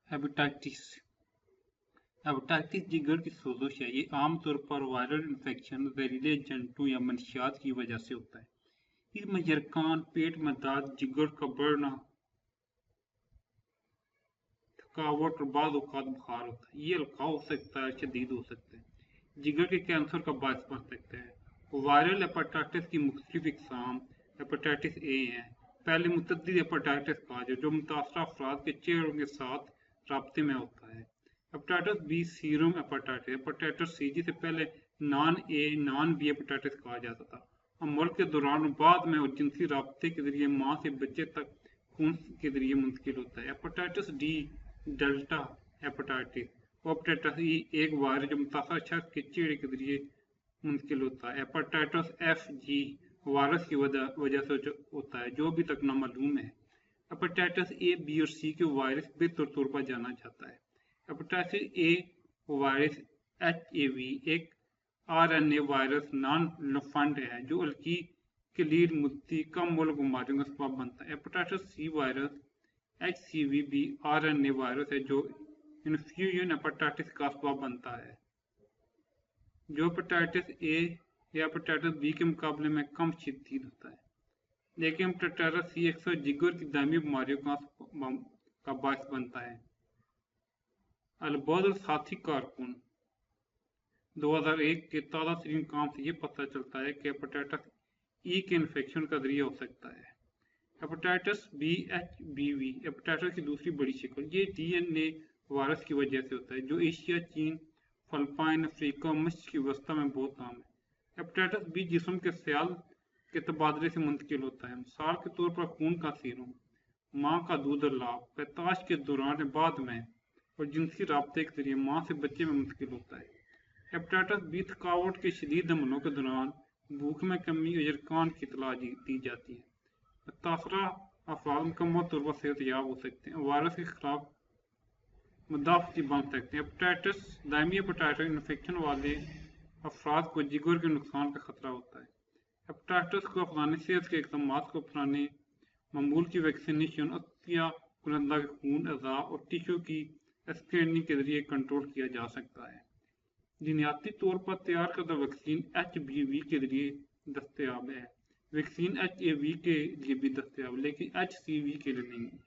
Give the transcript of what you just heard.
Hepatitis hepatitis जिगर की सोजश है। ये आमतौर पर वायरल इन्फेक्शन, जहरीले एजेंटों या मनशियात की वजह से होता है। इसमें यरकान, पेट में दर्द, जिगर का बढ़ना, थकावट और बाद औकात बुखार होता है। ये हल्का हो सकता है, शदीद हो सकता है। जिगर के कैंसर का बायस बन सकता है। वायरल हेपेटाइटिस की मुख्तलिफ इकसाम हेपेटाइटिस ए हैं। पहले मुतअद्दिद हेपेटाइटिस का जो मुतासरा अफराद के चेहरों के साथ राब्ते में होता है। Hepatitis B serum hepatitis hepatitis C, जिसे पहले non A non B hepatitis कहा जाता था, अमल के दौरान बाद में और जिनसी राब्ते के जरिए माँ से बच्चे तक खून के जरिए मुंतकिल होता है। Hepatitis D delta hepatitis hepatitis E एक वायरस जो मुतासरा शख्स के चेहरे के जरिए मुंतकिल होता है। हेपेटाइटिस एफ जी वायरस की वजह से होता है, जो अभी तक नामालूम है। हेपेटाइटिस ए बी और सी के वायरस बेहतर तौर पर जाना जाता है। हेपेटाइटिस ए वायरस HAV एक RNA वायरस नॉन लफंड है जो हल्की क्लीर मुद्दी कम मोल बीमारियों का सबब बनता है। हेपेटाइटिस सी वायरस HCV भी RNA वायरस है जो इन्फ्यूजन हेपेटाइटिस का सबब बनता है, जो हेपेटाइटिस ए या हेपेटाइटिस बी के मुकाबले में कम शदीद होता है। लेकिन हेपेटाइटिस सी अक्सर जिगर की दामी बीमारियों का बायस बनता है। अलबोल साथी कारकुन 2001 के ताज़ा तरीन काम से ये पता चलता है कि हेपेटाइटिस ई के इन्फेक्शन का जरिया हो सकता है। हेपेटाइटिस बी HBV हेपेटाइटिस की दूसरी बड़ी शक्ल, ये DNA वायरस की वजह से होता है, जो एशिया, चीन, फिलिपाइन, अफ्रीका और मस्र की वस्ता में बहुत आम है। हेपेटाइटिस बी जिस्म के सेल के तबादले से मुंतकिल होता है, मिसाल के तौर पर खून का सीरम, माँ का दूध और लाभ, पैताश के दौरान बाद में और जिनसी राब्ते के जरिए माँ से बच्चे में मुंतकिल होता है। हेपेटाइटिस बी थकावट के शदीद हमलों के दौरान भूख में कमी और यरकान की इतला दी जाती है। मुतासरा अफराद मुकम्मल तौर पर सेहतयाब हो सकते हैं, वायरस के खिलाफ मुदाफ़ती बन सकते हैं। हेपेटाइटिस दायमी हेपेटाइटिस इन्फेक्शन वाले अफराद को जिगर के नुकसान का खतरा होता है। हेपेटाइटिस को अफगानी सेहत के इक़दाम को अपनाने, मामूल की वैक्सीनेशन, अतिया कुनंदा के खून, अज़ा और टिश्यू की स्क्रीनिंग के जरिए कंट्रोल किया जा सकता है। जीनयाती तौर पर तैयार करदा वैक्सीन HBV के जरिए दस्तयाब है। वैक्सीन HAV के लिए भी दस्तयाब, लेकिन HCV के लिए नहीं है।